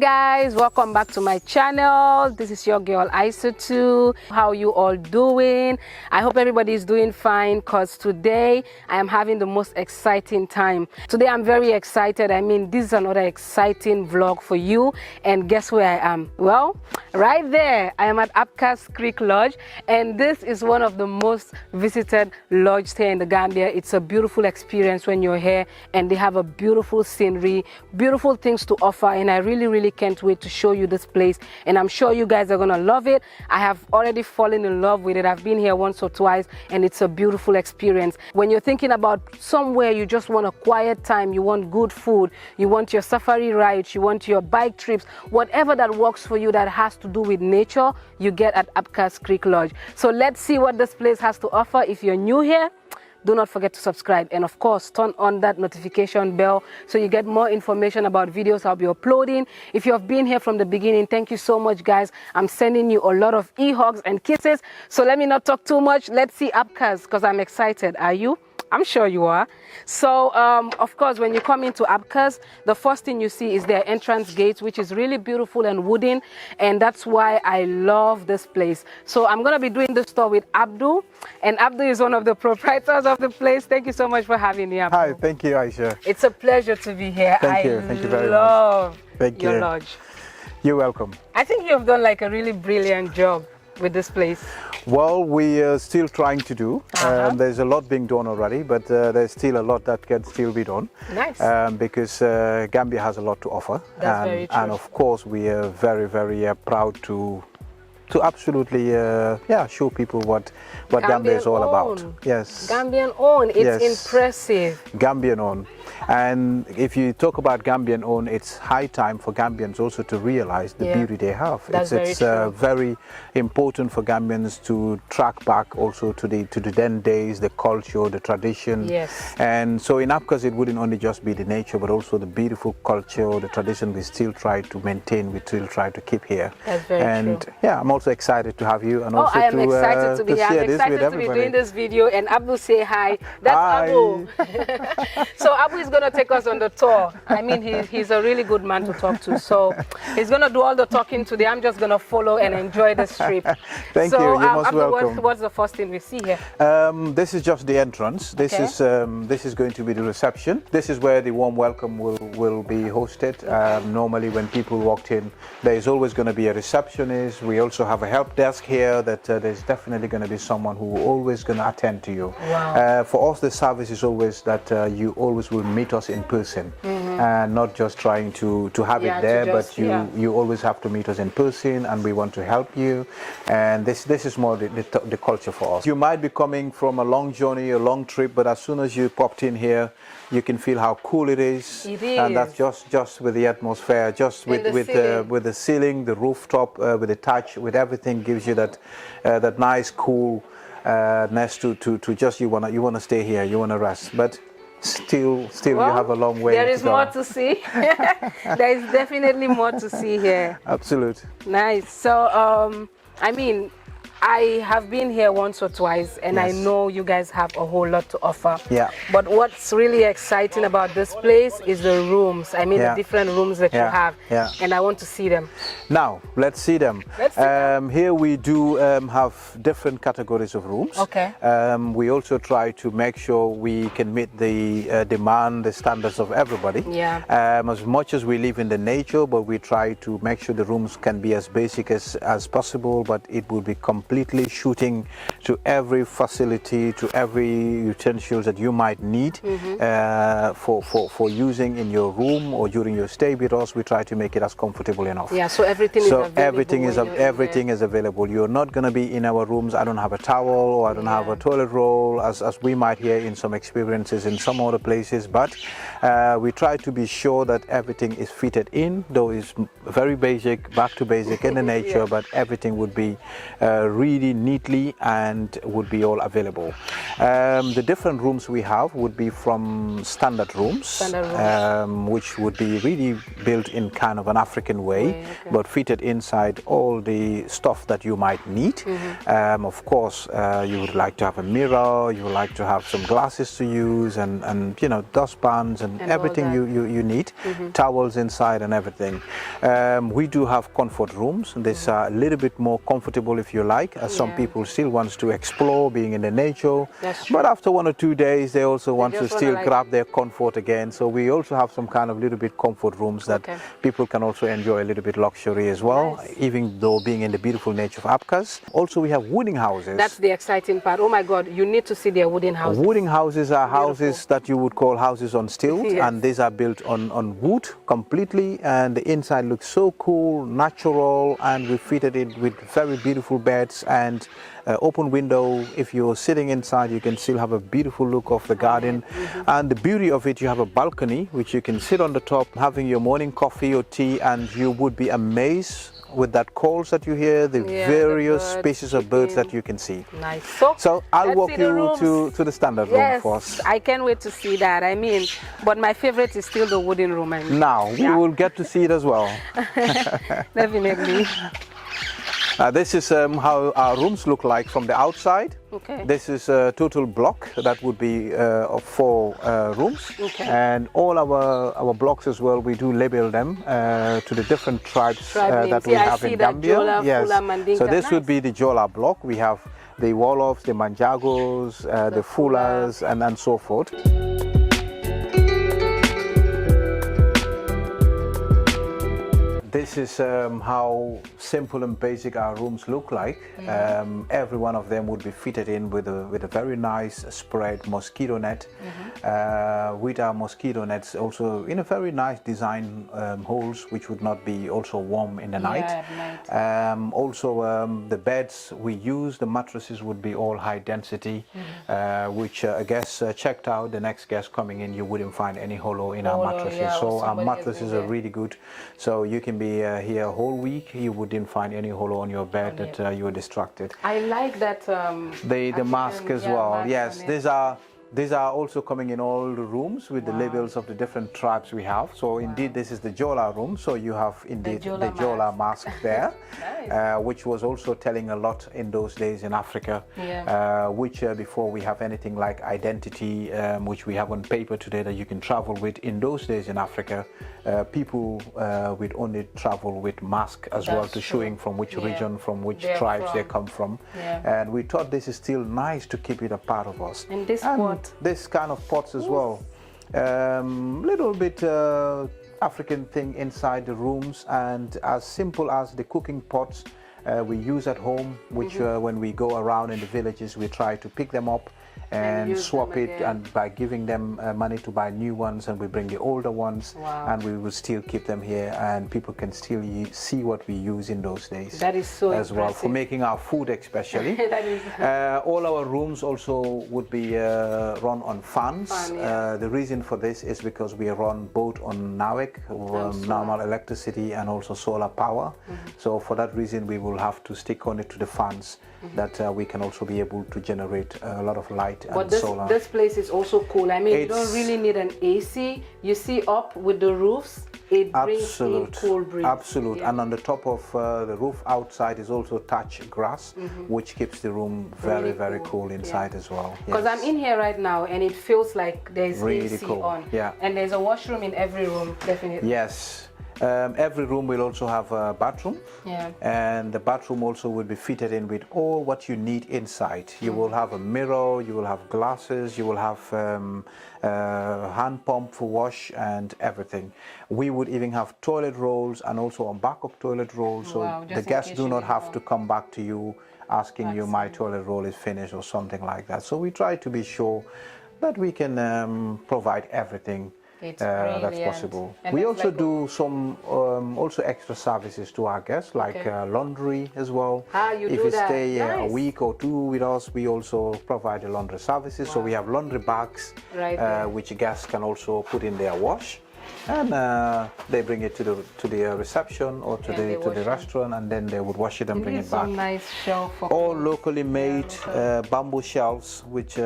guys, welcome back to my channel. This is your girl Isatu. How you all doing? I hope everybody is doing fine, because today I am having the most exciting time. Today I'm very excited. I mean, this is another exciting vlog for you. And guess where I am? Well, right there I am at AbCa's Creek Lodge, and this is one of the most visited lodges here in the Gambia. It's a beautiful experience when you're here, and they have a beautiful scenery, beautiful things to offer, and I really can't wait to show you this place, and I'm sure you guys are gonna love it. I have already fallen in love with it. I've been here once or twice, and it's a beautiful experience. When you're thinking about somewhere you just want a quiet time, you want good food, you want your safari rides, you want your bike trips, whatever that works for you that has to do with nature, you get at AbCa's Creek Lodge. So let's see what this place has to offer. If you're new here, do not forget to subscribe, and of course turn on that notification bell so you get more information about videos I'll be uploading. If you have been here from the beginning, thank you so much, guys. I'm sending you a lot of hugs and kisses. So let me not talk too much. Let's see AbCa's, because I'm excited. Are you? I'm sure you are. So of course, when you come into AbCa's, the first thing you see is their entrance gate, which is really beautiful and wooden, and that's why I love this place. So I'm going to be doing this tour with Abdul, and Abdul is one of the proprietors of the place. Thank you so much for having me, Abdul. Hi, thank you, Aisha. It's a pleasure to be here. Thank you very much. I love your you. lodge. You're welcome. I think you've done like a really brilliant job with this place. Well, we are still trying to do. There's a lot being done already, but there's still a lot that can still be done. Nice. Because Gambia has a lot to offer. That's very true. And of course, we are very proud to absolutely show people what Gambia is all about. Yes. Gambian owned. It's impressive. Gambian owned. And if you talk about Gambian owned, it's high time for Gambians also to realize the beauty they have. That's it's very important for Gambians to track back also to the then days, the culture, the tradition. Yes. And so in AbCa's, it wouldn't only just be the nature, but also the beautiful culture, the tradition we still try to maintain, we still try to keep here. That's very true. Yeah, I'm also excited to have you, and also I am excited to be here. I'm excited to be doing this video, and Abu say hi. That's hi. Abu. So Abu is going to take us on the tour. I mean, he's a really good man to talk to. So he's going to do all the talking today. I'm just going to follow and enjoy this trip. Thank you. You're most Abu, welcome. what's the first thing we see here? This is just the entrance. This is going to be the reception. This is where the warm welcome will be hosted. Normally, when people walked in, there is always going to be a receptionist. We also have a help desk here that there's definitely going to be someone who always going to attend to you. Wow. For us, the service is always that you always will meet us in person, and not just trying to have it there, but you always have to meet us in person, and we want to help you. And this is more the culture for us. You might be coming from a long journey, a long trip, but as soon as you popped in here, you can feel how cool it is. It is. And that's just with the atmosphere, just with the ceiling, the rooftop, with the touch, with everything, gives you that nice cool nest to just you wanna stay here, you wanna rest, but still you have a long way. There is more to see. There is definitely more to see here. Absolutely. Nice. So I mean, I have been here once or twice, and I know you guys have a whole lot to offer. Yeah. But what's really exciting about this place is the rooms. I mean, the different rooms that you have. Yeah. And I want to see them. Now, let's see them. Here we do have different categories of rooms. Okay. We also try to make sure we can meet the demand, the standards of everybody. Yeah. As much as we live in the nature, but we try to make sure the rooms can be as basic as possible, but it will be completely shooting to every facility, to every utensils that you might need for using in your room or during your stay with us. We try to make it as comfortable enough. Yeah, so everything is available. Everything is available. You're not going to be in our rooms, I don't have a towel, or I don't have a toilet roll, as we might hear in some experiences in some other places, but we try to be sure that everything is fitted in, though it's very basic, back to basic in the nature, but everything would be really neatly and would be all available. The different rooms we have would be from standard rooms, which would be really built in kind of an African way, but fitted inside all the stuff that you might need. Of course, you would like to have a mirror, you would like to have some glasses to use, and you know, dustpans and everything you need, towels inside and everything. We do have comfort rooms. These are a little bit more comfortable if you like, as some people still wants to explore being in the nature. But after 1 or 2 days, they also want to still grab their comfort again. So we also have some kind of little bit comfort rooms that people can also enjoy a little bit luxury as well, even though being in the beautiful nature of AbCa's. Also, we have wooden houses. That's the exciting part. Oh my God, you need to see their wooden houses. Wooden houses are houses that you would call houses on stilts, and these are built on wood completely, and the inside looks so cool, natural, and we fitted it with very beautiful beds and open window. If you're sitting inside, you can still have a beautiful look of the garden. And the beauty of it, you have a balcony which you can sit on the top having your morning coffee or tea, and you would be amazed with that calls that you hear, the various species of birds that you can see. Nice. So I'll walk you to the standard room first. I can't wait to see that. I mean, but my favorite is still the wooden room. I mean. Now we will get to see it as well. Definitely. This is how our rooms look like from the outside. This is a total block that would be of 4 rooms, and all our blocks as well, we do label them to the different tribes that we have in Gambia. Jola, so this would be the Jola block. We have the Wolofs, the Manjagos, the Fulas, and so forth. This is how simple and basic our rooms look like. Every one of them would be fitted in with a very nice spread mosquito net, with our mosquito nets also in a very nice design holes, which would not be also warm in the night. Also the beds we use, the mattresses would be all high density, which a guest checked out, the next guest coming in, you wouldn't find any hollow in our mattresses. So our mattresses are really good. So you can be here a whole week, you wouldn't find any hollow on your bed that you were distracted. I like that the mask as well. Yes, these are also coming in all the rooms with the labels of the different tribes we have. So indeed this is the Jola room, so you have indeed the Jola mask there. Which was also telling a lot in those days in Africa, which before we have anything like identity, which we have on paper today that you can travel with, in those days in Africa, people would only travel with mask as well, to showing from which region, from which tribes they come from. And we thought this is still nice to keep it a part of us. And this pot. This kind of pots as well. Little bit African thing inside the rooms, and as simple as the cooking pots we use at home, which when we go around in the villages, we try to pick them up and swap it, and by giving them money to buy new ones, and we bring the older ones, and we will still keep them here, and people can still see what we use in those days. That is so as well, for making our food especially. All our rooms also would be run on fans. The reason for this is because we run both on NAWEC, normal electricity, and also solar power. So for that reason we will have to stick on it to the fans, that we can also be able to generate a lot of light and solar. This place is also cool. I mean, you don't really need an AC. You see up with the roofs, it brings in cool breeze. Absolutely. And on the top of the roof outside is also touch grass, which keeps the room very, very cool inside as well. Because I'm in here right now and it feels like there's really AC cool. on. And there's a washroom in every room, definitely. Yes. Every room will also have a bathroom, and the bathroom also will be fitted in with all what you need inside. You will have a mirror, you will have glasses, you will have hand pump for wash and everything. We would even have toilet rolls and also a backup toilet roll, so the guests do not have to come back to you asking you my toilet roll is finished or something like that. So we try to be sure that we can provide everything that's possible. And we also do some also extra services to our guests, like laundry as well. If you stay a week or 2 with us, we also provide the laundry services. So we have laundry bags, which guests can also put in their wash, and they bring it to the reception or to the restaurant, and then they would wash it and bring it back. Nice shelf for all locally made bamboo shelves, which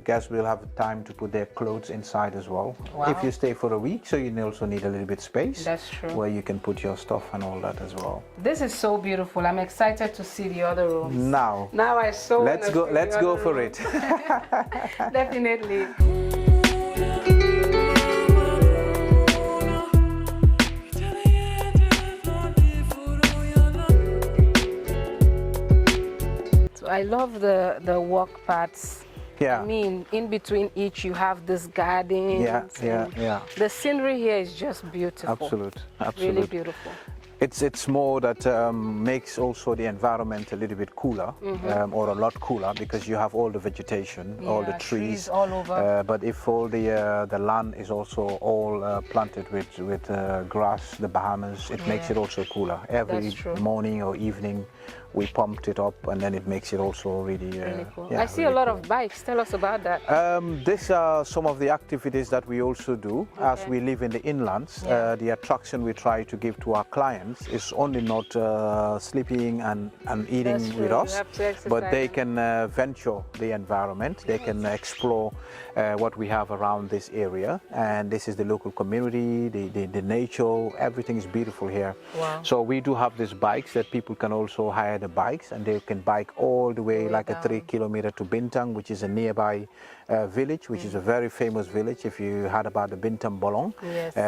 guests will have time to put their clothes inside as well. If you stay for a week, so you also need a little bit space. That's true. Where you can put your stuff and all that as well. This is so beautiful. I'm excited to see the other rooms. Now I so let's go for it. Definitely. I love the walk paths. Yeah. I mean, in between each, you have this garden. Yeah. The scenery here is just beautiful. Absolute. Really beautiful. It's more that makes also the environment a little bit cooler, or a lot cooler, because you have all the vegetation, all the trees all over. but if all the land is also all planted with grass, the Bahamas, it makes it also cooler. Every morning or evening, we pumped it up, and then it makes it also really cool. I see a lot of bikes. Tell us about that. These are some of the activities that we also do as we live in the inlands. The attraction we try to give to our clients is only not sleeping and eating with us, but they can venture the environment. They can explore what we have around this area, and this is the local community, the nature, everything is beautiful here. Wow. So we do have these bikes that people can also hire the bikes, and they can bike all the way like a 3 kilometer to Bintang, which is a nearby village, which is a very famous village. If you heard about the Bintang Bolong,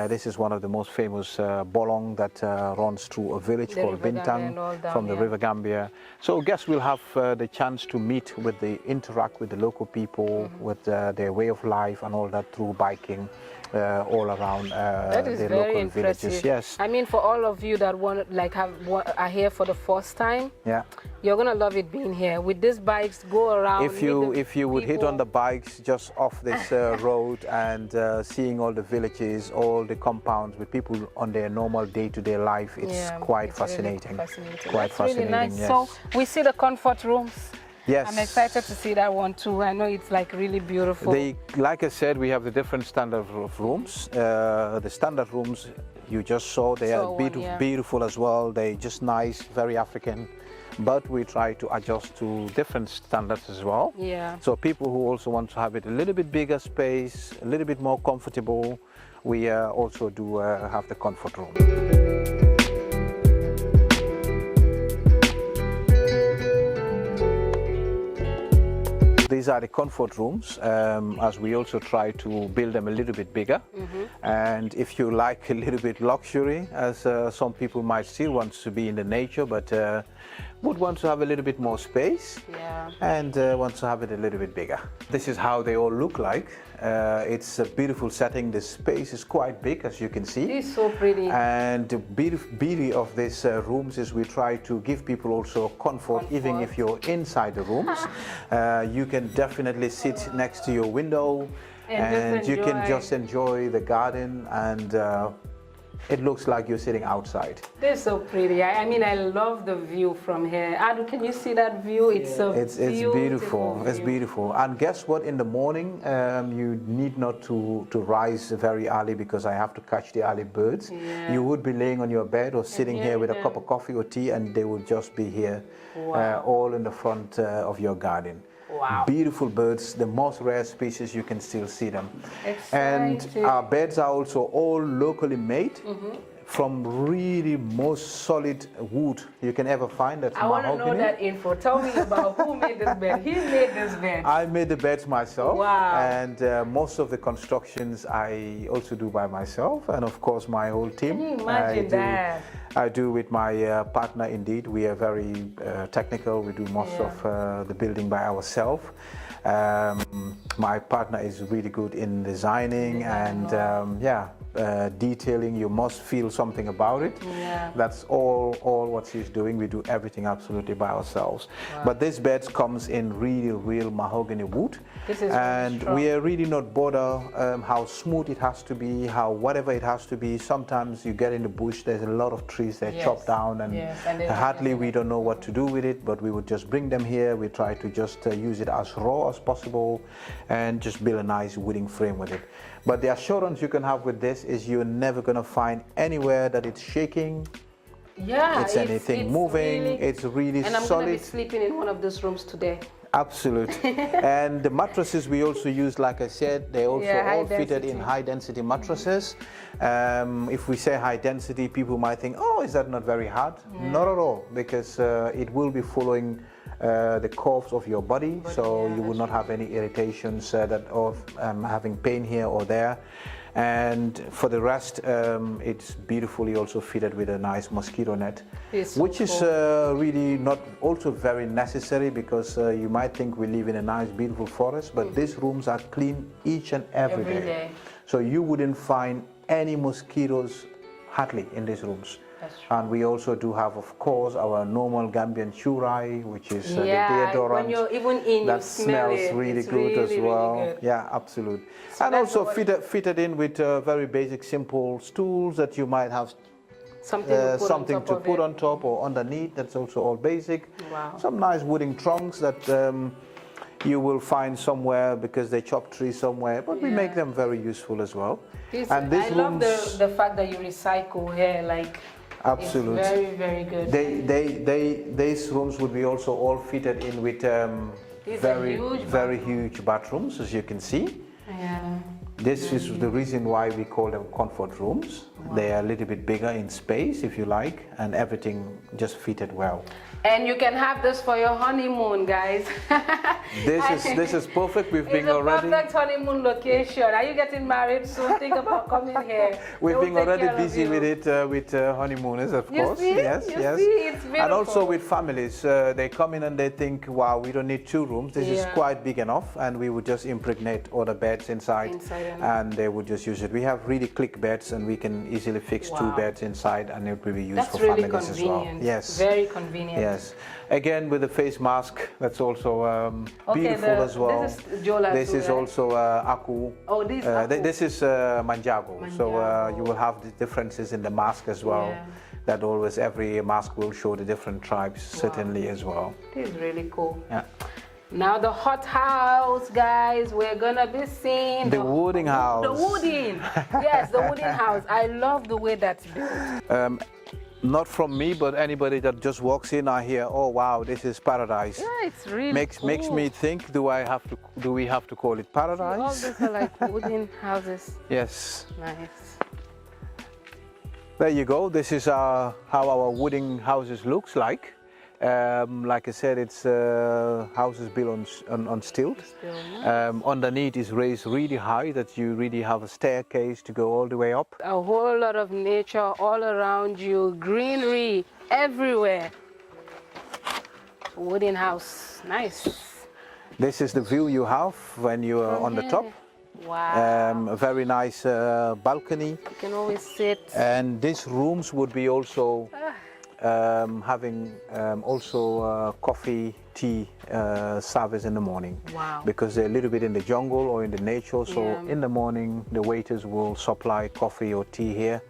this is one of the most famous bolong that runs through a village called Bintang from the River Gambia. So guests will have the chance to meet with interact with the local people, with their way of life and all that through biking all around the local villages. Yes. I mean, for all of you that are here for the first time, you're gonna love it being here. With these bikes, go around. If you would hit on the bikes just off this road and seeing all the villages, all the compounds with people on their normal day-to-day life, it's quite fascinating. Quite fascinating. Really nice. Yes. So we see the comfort rooms. Yes. I'm excited to see that one too. I know it's like really beautiful. Like I said, we have the different standard of rooms. The standard rooms you just saw, they are beautiful as well. They're just nice, very African. But we try to adjust to different standards as well. Yeah. So people who also want to have it a little bit bigger space, a little bit more comfortable, we also do have the comfort room. These are the comfort rooms, as we also try to build them a little bit bigger. And if you like a little bit luxury, as some people might still want to be in the nature, but would want to have a little bit more space and want to have it a little bit bigger. This is how they all look like. It's a beautiful setting. The space is quite big, as you can see. It's so pretty. And the beauty of these rooms is we try to give people also comfort. Even if you're inside the rooms. You can definitely sit next to your window and you can just enjoy the garden, and it looks like you're sitting outside. They're so pretty. I mean, I love the view from here. Adu, can you see that view? It's so beautiful. It's beautiful. And guess what? In the morning, you need not to rise very early, because I have to catch the early birds. You would be laying on your bed or sitting here with a cup of coffee or tea, and they will just be here, all in the front of your garden. Wow. Beautiful birds, the most rare species, you can still see them. Exciting. And our beds are also all locally made from really most solid wood you can ever find. That's mahogany. I want to know that info. Tell me about who made this bed. He made this bed. I made the beds myself. Wow. And most of the constructions I also do by myself, and of course my whole team. Can you imagine that? I do with my partner. Indeed, we are very technical. We do most of the building by ourselves. My partner is really good in designing and detailing. You must feel something about it. That's all what she's doing. We do everything absolutely by ourselves. But this bed comes in really real mahogany wood. This is and we are really not bothered how smooth it has to be, how whatever it has to be. Sometimes you get in the bush, there's a lot of trees that chop down, and hardly we don't know what to do with it, but we would just bring them here. We try to just use it as raw as possible and just build a nice wooden frame with it. But the assurance you can have with this is you're never going to find anywhere that it's shaking. It's anything moving. Really, it's really solid. And I'm going to be sleeping in one of those rooms today. Absolutely. And the mattresses we also use, like I said, they also all fitted in high density mattresses. If we say high density, people might think, oh, is that not very hard? Not at all, because it will be following the curves of your body, so you will not have any irritations of having pain here or there. And for the rest, it's beautifully also fitted with a nice mosquito net, which is really not also very necessary, because you might think we live in a nice beautiful forest, but these rooms are clean each and every day. So you wouldn't find any mosquitoes hardly in these rooms. And we also do have, of course, our normal Gambian churai, which is the deodorant. When you're even in, that you smell smells it. really it's good really, as well. Really good. Yeah, absolutely. So and also fitted in with very basic, simple stools that you might have something to put on top or underneath. That's also all basic. Wow. Some nice wooden trunks that you will find somewhere, because they chop trees somewhere, but we make them very useful as well. And I love the fact that you recycle here, like. Absolutely. It's very, very good. These rooms would be also all fitted in with very huge bathrooms, as you can see. Yeah. This is the reason why we call them comfort rooms. Wow. They are a little bit bigger in space, if you like, and everything just fitted well. And you can have this for your honeymoon, guys. This is perfect. We've been already. It's a perfect honeymoon location. Are you getting married soon? Think about coming here. We've been already busy with it with honeymooners, of course. See? Yes, you yes. See? It's beautiful. And also with families, they come in and they think, wow, we don't need 2 rooms. This is quite big enough, and we would just impregnate all the beds inside and they would just use it. We have really click beds, and we can easily fix 2 beds inside, and it will be used for families as well. Yes, very convenient. Yes, again with the face mask, that's also beautiful as well. This is Jola. This is also Aku. Oh, this this is Manjago. So you will have the differences in the mask as well. Yeah. That always, every mask will show the different tribes, certainly as well. This is really cool. Yeah. Now the hot house, guys, we're gonna be seeing the wooden house. The wooden, yes, the wooden house. I love the way that's built. Not from me, but anybody that just walks in, I hear, oh wow, this is paradise. Yeah, it's really makes me think, do we have to call it paradise? See, all these are like wooden houses. Yes. Nice. There you go. This is how our wooden houses looks like. Like I said, it's houses built on stilt. Underneath is raised really high, that you really have a staircase to go all the way up. A whole lot of nature all around you, greenery everywhere. Wooden house, nice. This is the view you have when you are on the top. Wow. A very nice balcony. You can always sit. And these rooms would be also having also coffee, tea service in the morning. Wow. Because they're a little bit in the jungle or in the nature, so in the morning the waiters will supply coffee or tea here,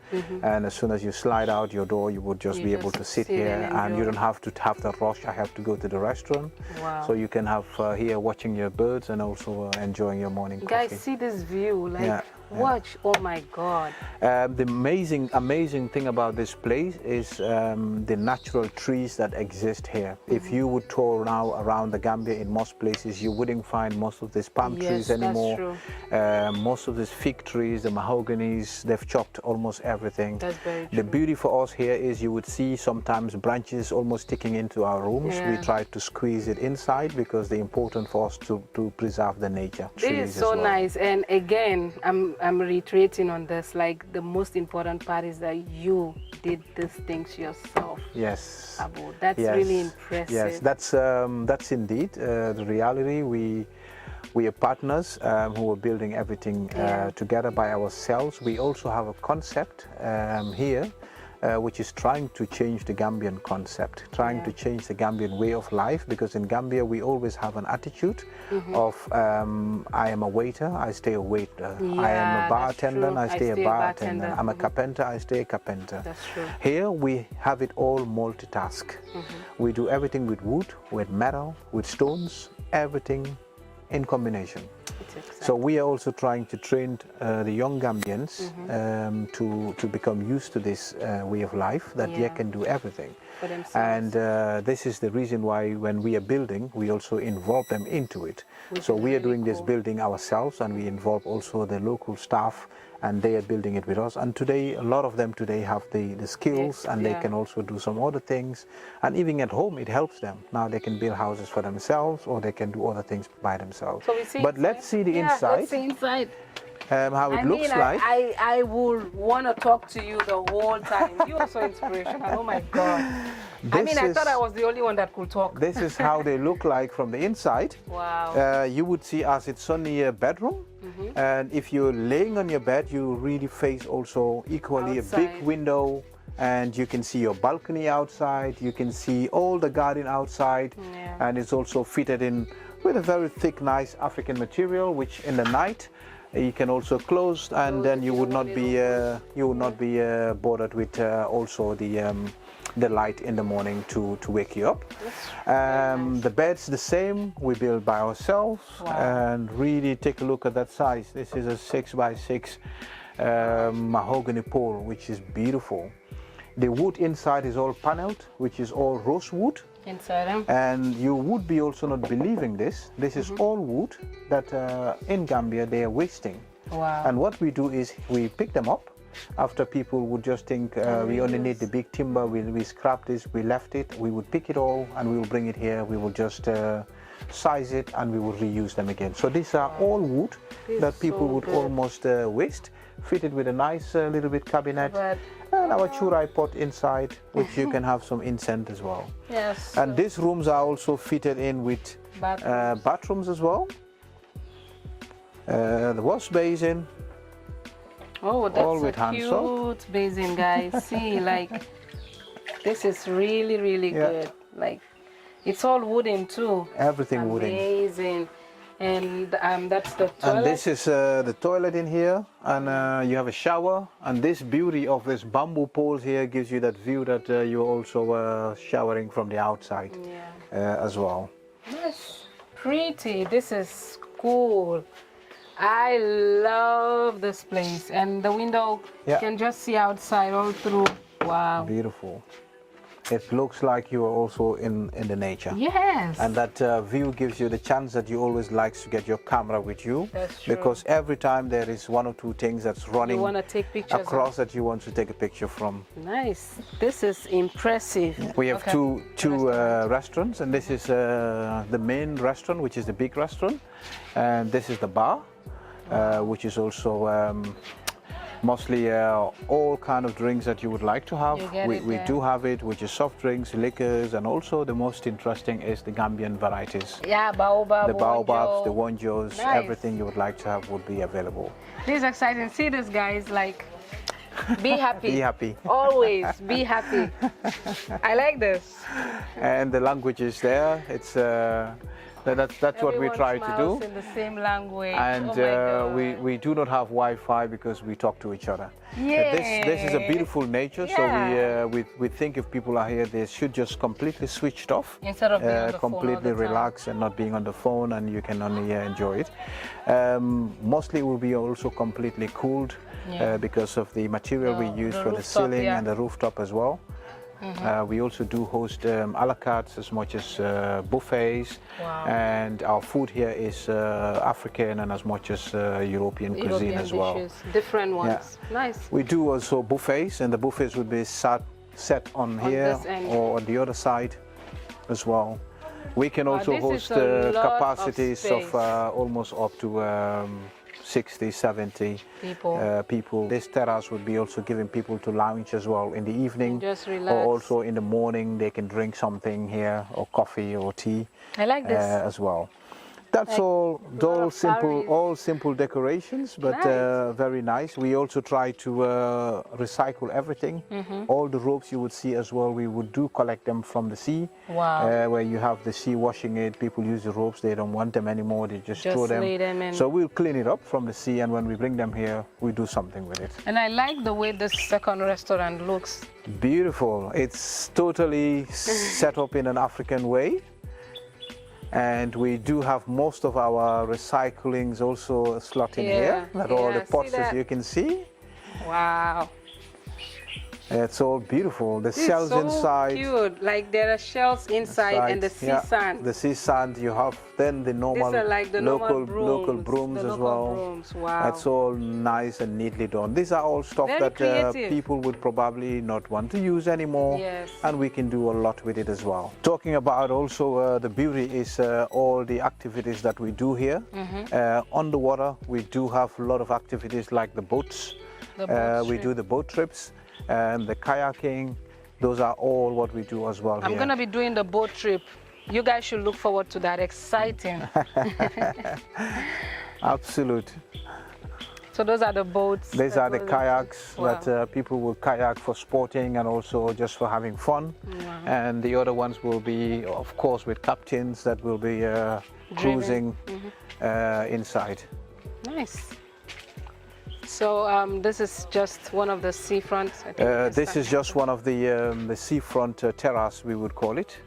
and as soon as you slide out your door, you would just be able to sit here, and you don't have to have the rush, I have to go to the restaurant. Wow. So you can have here watching your birds and also enjoying your morning coffee. Guys, see this view, like watch, oh my God. The amazing thing about this place is the natural trees that exist here. If you would tour now around the Gambia, in most places you wouldn't find most of these palm trees anymore. That's true. Most of these fig trees, the mahoganies, they've chopped almost everything. That's very true. The beauty for us here is you would see sometimes branches almost sticking into our rooms. We try to squeeze it inside because they're important for us to preserve the nature. This is so nice, and again, I'm reiterating on this, like the most important part is that you did these things yourself. Yes. Abu, that's really impressive. Yes, that's indeed the reality. We are partners who are building everything together by ourselves. We also have a concept here which is trying to change the Gambian concept, trying to change the Gambian way of life, because in Gambia we always have an attitude of I am a waiter, I stay a waiter. I am a bartender, I stay a bartender. I'm a carpenter, I stay a carpenter. That's true. Here we have it all multitask. We do everything with wood, with metal, with stones, everything in combination. So we are also trying to train the young Gambians to become used to this way of life, that they can do everything. For themselves. And this is the reason why when we are building, we also involve them into it. So we are doing this building ourselves, and we involve also the local staff, and they are building it with us. And today, a lot of them today have the skills, and they can also do some other things. And even at home, it helps them. Now they can build houses for themselves, or they can do other things by themselves. So we see but let's see the inside. Let's see inside. how it looks like. I would want to talk to you the whole time. You are so inspirational. Oh my God. I thought I was the only one that could talk. This is how they look like from the inside. Wow. You would see as it's only a bedroom. And if you're laying on your bed, you really face also equally outside. A big window, and you can see your balcony outside. You can see all the garden outside. Yeah. And it's also fitted in with a very thick, nice African material, which in the night you can also close, and then you would not be bothered with also the light in the morning to wake you up. Nice. The bed's the same, we build by ourselves. Wow. And really take a look at that size. This is a 6x6 mahogany pole, which is beautiful. The wood inside is all paneled, which is all rosewood. Inside. And you would be also not believing this. This is all wood that in Gambia they are wasting. Wow. And what we do is we pick them up. After people would just think we only need the big timber, we scrap this, we left it, we would pick it all and we will bring it here, we will just size it and we will reuse them again. So these are all wood that people would almost waste, fitted with a nice little bit cabinet and our churai pot inside, which you can have some incense as well. Yes. And these rooms are also fitted in with bathrooms as well. The wash basin. Oh, that's a cute basin, guys. See, like, this is really, really good. Like, it's all wooden too. Everything wooden. Amazing. And that's the toilet. And this is the toilet in here, and you have a shower. And this beauty of this bamboo poles here gives you that view that you're also showering from the outside as well. That's pretty. This is cool. I love this place, and the window you can just see outside all through. Wow. Beautiful. It looks like you are also in the nature. Yes. And that view gives you the chance that you always like to get your camera with you. That's true. Because every time there is one or two things that's running you want to take pictures across that you want to take a picture from. Nice. This is impressive. We have two restaurants, and this is the main restaurant, which is the big restaurant. And this is the bar. Which is also mostly all kind of drinks that you would like to have. We do have it, which is soft drinks, liquors, and also the most interesting is the Gambian varieties. Yeah, baobab, the baobabs, the wonjos, nice. Everything you would like to have would be available. This is exciting. See this, guys, like, be happy. Be happy. Always be happy. I like this. And the language is there. It's that's what we try to do. In the same language. And we do not have Wi-Fi because we talk to each other. Yeah. This is a beautiful nature. So we think if people are here, they should just completely switched off. Instead of being on the completely phone relax and not being on the phone, and you can only enjoy it. Mostly it will be also completely cooled because of the material we use for the ceiling and the rooftop as well. We also do host a la carte as much as buffets, and our food here is African and as much as European cuisine as well. Dishes, different ones. Nice. We do also buffets, and the buffets would be set on here or on the other side as well. We can also host capacities of almost up to 60, 70 people. This terrace would be also giving people to lounge as well in the evening. Just relax. Or also in the morning they can drink something here, or coffee or tea. I like this as well. That's like all simple decorations, but very nice. We also try to recycle everything. All the ropes you would see as well, we would collect them from the sea. Wow. Where you have the sea washing it, people use the ropes, they don't want them anymore, they just throw them. Lay them in. So we'll clean it up from the sea, and when we bring them here, we do something with it. And I like the way this second restaurant looks. Beautiful. It's totally set up in an African way. And we do have most of our recyclings also slot in here. All the pots, as you can see. Wow. It's all beautiful. The It's shells so inside. cute. Like there are shells inside and the sea sand. The sea sand you have. Then the normal, These are like the local brooms, as well. Brooms. Wow. That's all nice and neatly done. These are all stuff Very that creative. people would probably not want to use anymore. Yes. And we can do a lot with it as well. Talking about also the beauty is all the activities that we do here. On the water, we do have a lot of activities like the boats. We do the boat trips and the kayaking. Those are all what we do as well. I'm going to be doing the boat trip. You guys should look forward to that. Exciting. Absolute. So those are the boats. These are the kayaks that people will kayak for sporting and also just for having fun. Wow. And the other ones will be, of course, with captains that will be cruising inside. Nice. So this is just one of the seafront. This is just one of the seafront terrace, we would call it,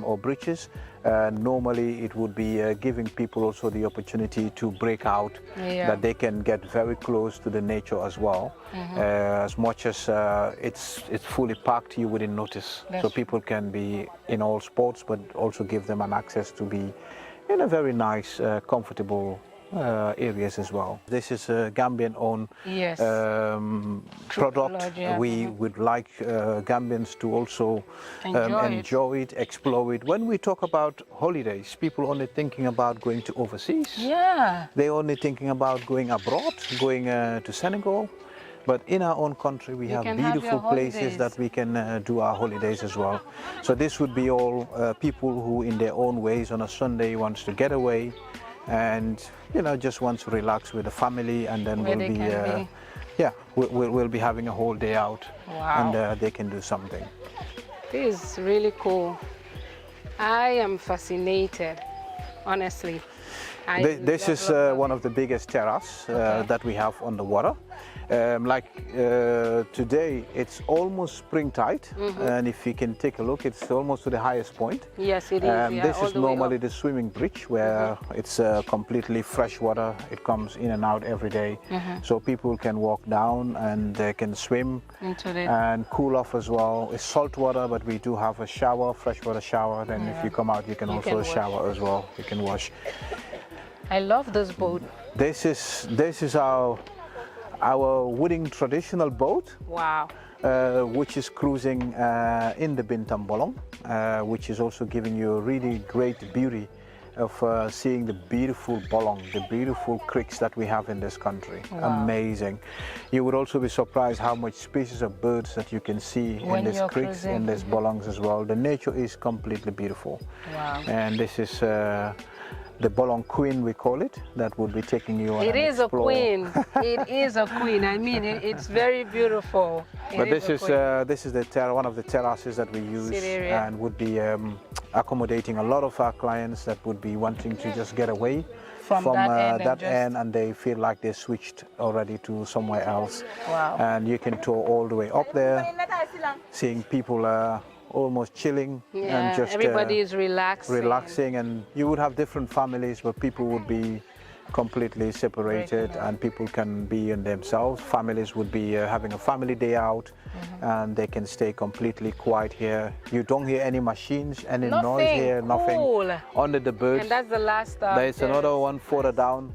or bridges. Normally, it would be giving people also the opportunity to break out, that they can get very close to the nature as well. As much as it's fully packed, you wouldn't notice. So people can be in all sports, but also give them an access to be in a very nice, comfortable areas as well. This is a Gambian-owned product. We would like Gambians to also enjoy it, explore it. When we talk about holidays, people only thinking about going to overseas. Yeah. They're only thinking about going abroad, going to Senegal. But in our own country, we have beautiful places that we can do our holidays as well. So this would be all people who in their own ways on a Sunday wants to get away and just wants to relax with the family, and then we'll be having a whole day out. Wow. And they can do something. This is really cool. I am fascinated, honestly. This is one of the biggest terraces that we have on the water. Today, it's almost springtide, and if you can take a look, it's almost to the highest point. Yes, it is. This is normally the swimming bridge, where it's completely fresh water. It comes in and out every day, so people can walk down and they can swim into it and cool off as well. It's salt water, but we do have a shower, freshwater shower. Then if you come out, you can also shower as well. You can wash. I love this boat. This is our wooden traditional boat. Wow. Which is cruising in the Bintam Bolong, which is also giving you a really great beauty of seeing the beautiful Bolong, the beautiful creeks that we have in this country. Wow. Amazing. You would also be surprised how much species of birds that you can see in these creeks, in these Bolongs as well. The nature is completely beautiful. Wow. And this is the Bolong Queen, we call it, that would be taking you on It is a queen. It is a queen. I mean, it's very beautiful. But this is one of the terraces that we use and would be accommodating a lot of our clients that would be wanting to just get away from that end, and they feel like they switched already to somewhere else. Wow. And you can tour all the way up there, seeing people almost chilling and just everybody is relaxing, and you would have different families, but people would be completely separated and people can be in themselves. Families would be having a family day out, and they can stay completely quiet here. You don't hear any machines, any noise here, nothing. Under the birds. And that's the last stop. There's another one further down.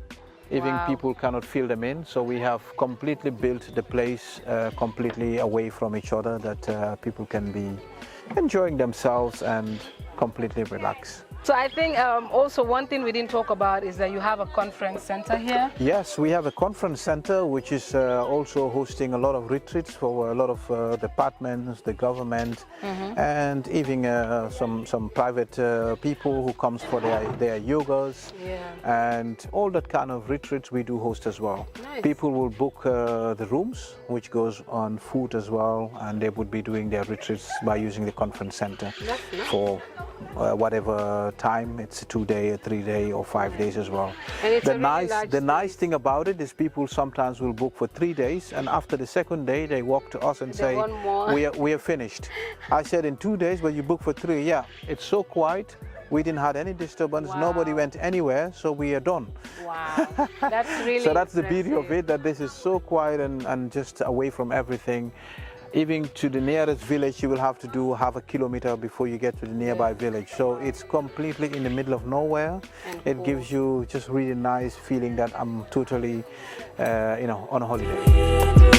Even people cannot feel them in, so we have completely built the place completely away from each other, that people can be enjoying themselves and completely relax. So I think also one thing we didn't talk about is that you have a conference center here. Yes, we have a conference center which is also hosting a lot of retreats for a lot of departments, the government, and even some private people who comes for their yogas, and all that kind of retreats we do host as well. Nice. People will book the rooms, which goes on food as well, and they would be doing their retreats by using the conference center for whatever time. It's a 2-day, a 3-day, or 5 days as well. And it's the nice thing about it is people sometimes will book for 3 days, and after the second day they walk to us and say, we are finished. I said, in 2 days, but you book for 3. Yeah, it's so quiet. We didn't have any disturbance. Nobody went anywhere, so we are done. Wow, that's really so that's the beauty of it, that this is so quiet and just away from everything. Even to the nearest village, you will have to do half a kilometer before you get to the nearby village. So it's completely in the middle of nowhere. It gives you just really nice feeling that I'm totally, on a holiday.